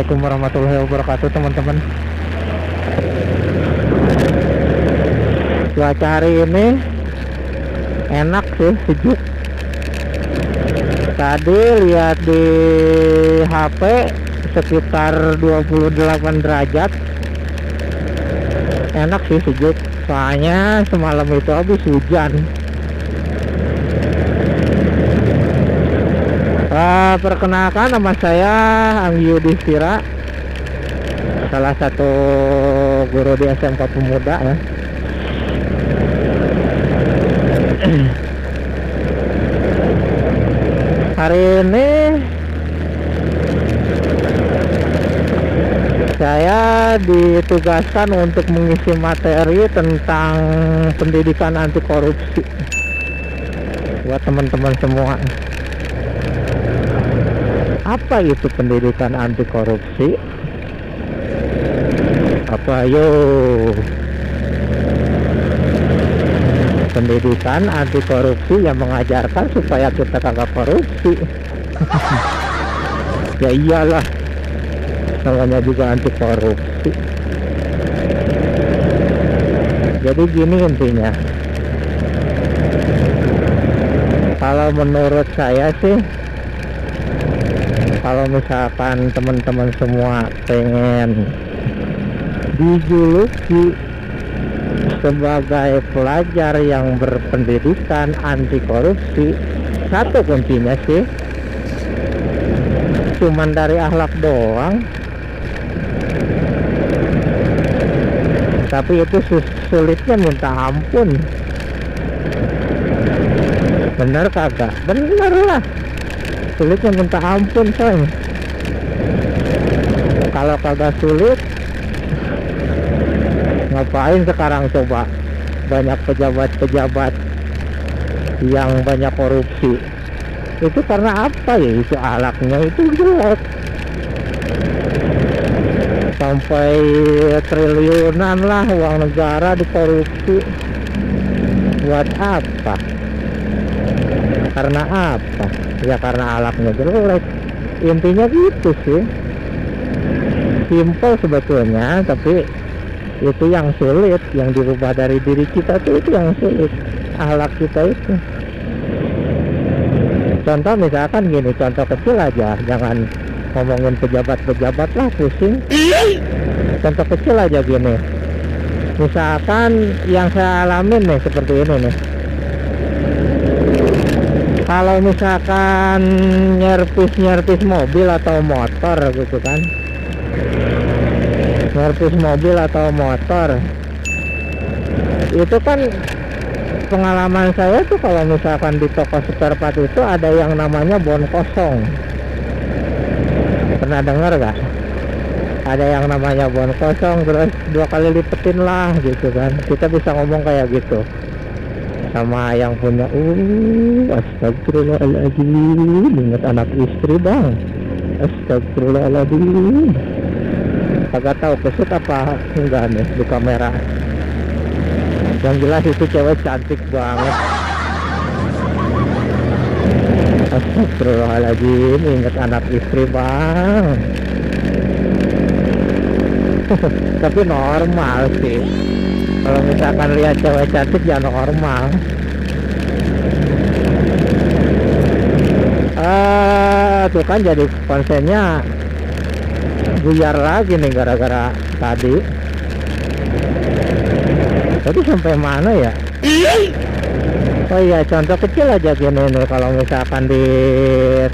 Assalamualaikum warahmatullahi wabarakatuh teman-teman. Cuaca hari ini enak sih, sejuk. Tadi lihat di HP sekitar 28 derajat. Enak sih, sejuk. Soalnya semalam itu habis hujan. Perkenalkan, nama saya Anggi Yudhistira, salah satu guru di SMK Pemuda ya. Hari ini saya ditugaskan untuk mengisi materi tentang pendidikan anti korupsi buat teman-teman semua. Apa itu pendidikan anti korupsi? Apa yo? Pendidikan anti korupsi yang mengajarkan supaya kita kagak korupsi. Ya iyalah, namanya juga anti korupsi. Jadi gini intinya, kalau menurut saya sih, kalau misalkan teman-teman semua pengen dijuluki sebagai pelajar yang berpendidikan anti korupsi, satu kuncinya sih cuman dari akhlak doang. Tapi itu sulitnya minta ampun. Bener kagak? Bener lah, sulitnya minta ampun coy. Kalau kagak sulit, ngapain sekarang coba banyak pejabat-pejabat yang banyak korupsi? Itu karena apa ya? Itu akhlaknya itu jelek. Sampai triliunan lah uang negara dikorupsi. Buat apa? Karena apa? Ya karena akhlaknya jelek. Intinya gitu sih. Simple sebetulnya, tapi itu yang sulit, yang dirubah dari diri kita tuh itu yang sulit, akhlak kita itu. Contoh misalkan gini, contoh kecil aja, jangan ngomongin pejabat-pejabat lah, pusing. Contoh kecil aja gini, misalkan yang saya alamin nih seperti ini nih. Kalau misalkan nyerpis mobil atau motor gitu kan, servis mobil atau motor, itu kan pengalaman saya tuh, kalau misalkan di toko spare part itu ada yang namanya bon kosong. Pernah dengar gak? Ada yang namanya bon kosong, terus 2 kali lipetin lah gitu kan. Kita bisa ngomong kayak gitu sama yang punya. Astagfirullahaladzim, ingat anak istri bang. Astagfirullahaladzim. Agak tahu kesut apa enggak nih di kamera. Yang jelas itu cewek cantik banget. Astagfirullahaladzim, ingat anak istri bang. Tapi normal sih, kalau misalkan lihat cewek cantik ya normal. Tuh kan jadi konsennya buyar lagi nih gara-gara tadi. Tadi sampai mana ya? Oh iya, contoh kecil aja gini nih, kalau misalkan di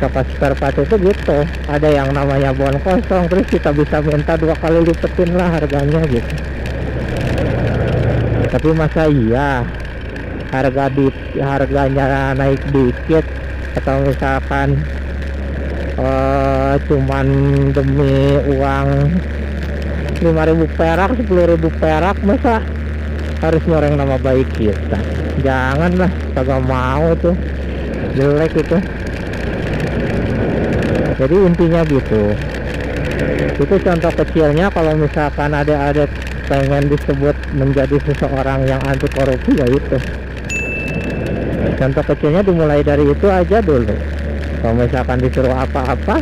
toko spare part itu gitu, ada yang namanya bon kosong, terus kita bisa minta 2 kali lipetin lah harganya gitu. Tapi masa iya harganya naik dikit, atau misalkan cuman demi uang 5.000 perak, 10.000 perak, masa harus nyoreng nama baik kita? Janganlah, kagak mau tuh, jelek itu. Jadi intinya gitu. Itu contoh kecilnya. Kalau misalkan ada pengen disebut menjadi seseorang yang anti korupsi, ya itu contoh kecilnya dimulai dari itu aja dulu. Kalau misalkan disuruh apa-apa,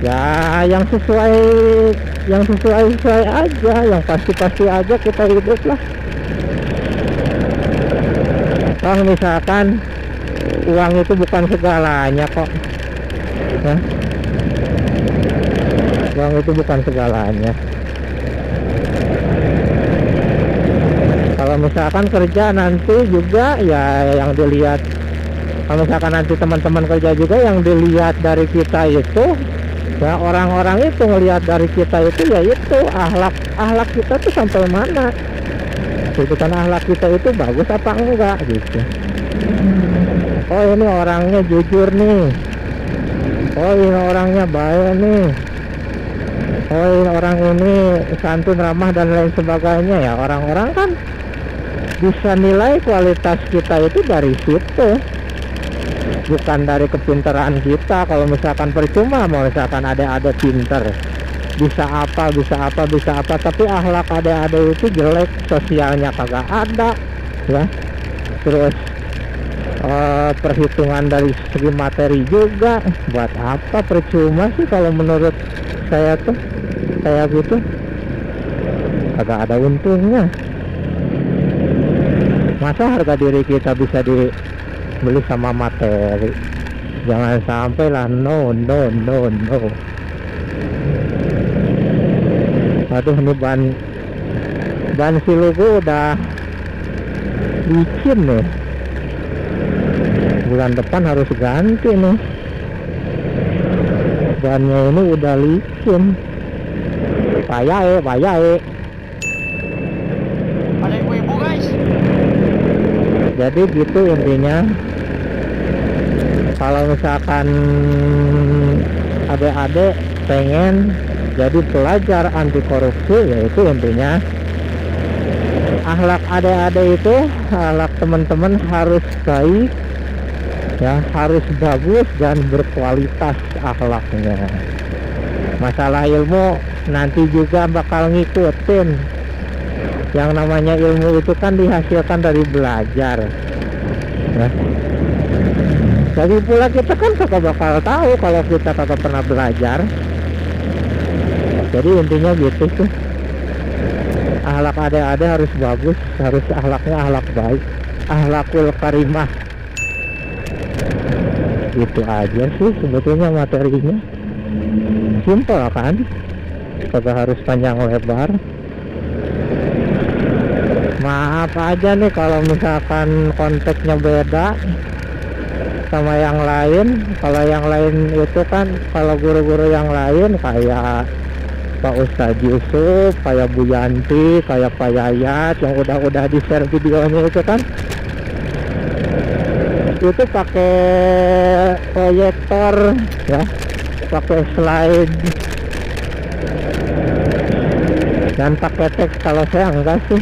Ya yang sesuai aja, yang pasti aja kita hidup lah. Kalau misalkan uang itu bukan segalanya kok ya. Uang itu bukan segalanya. Kalau misalkan kerja nanti juga ya yang dilihat, kalau misalkan nanti teman-teman kerja juga yang dilihat dari kita itu ya, orang-orang itu ngelihat dari kita itu ya itu akhlak kita tuh sampai mana itu kan, akhlak kita itu bagus apa enggak gitu. Oh ini orangnya jujur nih, oh ini orangnya baik nih, oh ini orang ini santun, ramah dan lain sebagainya. Ya orang-orang kan bisa nilai kualitas kita itu dari situ, bukan dari kepintaran kita. Kalau misalkan percuma mau misalkan ada pinter, bisa apa, tapi akhlak ada itu jelek, sosialnya kagak ada ya. Terus perhitungan dari segi materi juga, buat apa, percuma sih kalau menurut saya tuh kayak gitu, kagak ada untungnya. Masa harga diri kita bisa dibeli sama materi? Jangan sampai lah, no. Aduh, ini ban siluku udah licin nih, bulan depan harus ganti nih. Bannya ini udah licin, payah. Ada ibu-ibu guys. Jadi gitu intinya. Kalau misalkan adik-adik pengen jadi pelajar anti korupsi, yaitu intinya akhlak adik-adik itu, akhlak teman-teman harus baik ya, harus bagus dan berkualitas akhlaknya. Masalah ilmu nanti juga bakal ngikutin. Yang namanya ilmu itu kan dihasilkan dari belajar ya. Jadi pula kita kan kagak bakal tahu kalau kita kagak pernah belajar. Jadi intinya gitu tuh, akhlak adik-adik harus bagus, harus akhlaknya akhlak baik, akhlakul karimah. Itu aja sih sebetulnya materinya, simpel kan, kagak harus panjang lebar. Maaf aja nih kalau misalkan konteksnya beda sama yang lain. Kalau yang lain itu kan, kalau guru-guru yang lain kayak Pak Ustadz Yusuf, kayak Bu Yanti, kayak Pak Yayat yang udah di share videonya itu kan, itu pakai proyektor ya, pakai slide dan pakai teks. Kalau saya enggak sih,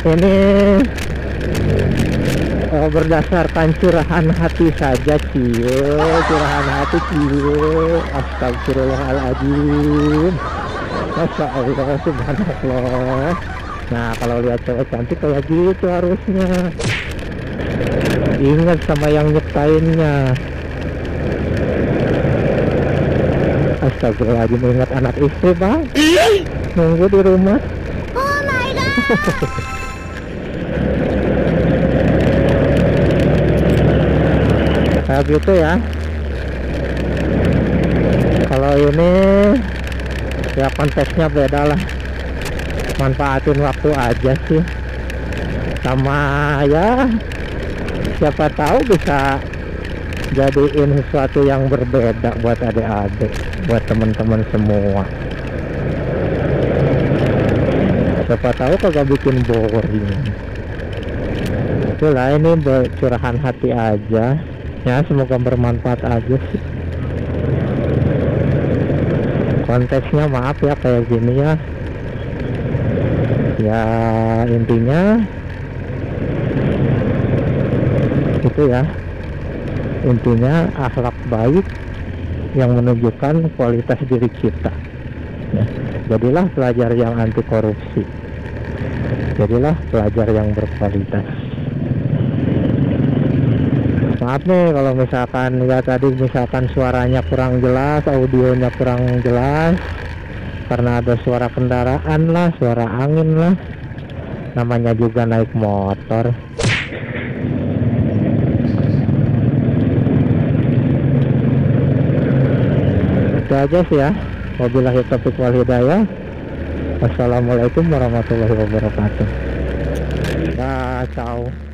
ini berdasarkan curahan hati saja, curahan hati Astagfirullahaladzim, Masya Allah, subhanallah. Nah kalau lihat cewek cantik kayak gitu harusnya ingat sama yang nyiptainnya. Astagfirullahaladzim, ingat anak istri bang, nunggu di rumah. Oh my god. Kayak gitu ya. Kalau ini ya konteksnya beda lah, manfaatin waktu aja sih, sama ya siapa tahu bisa jadiin sesuatu yang berbeda buat adik-adik, buat teman-teman semua. Siapa tahu kagak bikin boring. Itulah, ini curahan hati aja ya, semoga bermanfaat aja sih. Konteksnya maaf ya kayak gini ya. Ya intinya itu ya, intinya akhlak baik yang menunjukkan kualitas diri kita ya. Jadilah pelajar yang anti korupsi, jadilah pelajar yang berkualitas. Maaf nih kalau misalkan ya tadi misalkan suaranya kurang jelas, audionya kurang jelas, karena ada suara kendaraan lah, suara angin lah, namanya juga naik motor. Itu aja sih ya. Wabillahi taufiq wal hidayah. Wassalamualaikum warahmatullahi wabarakatuh. Ciao.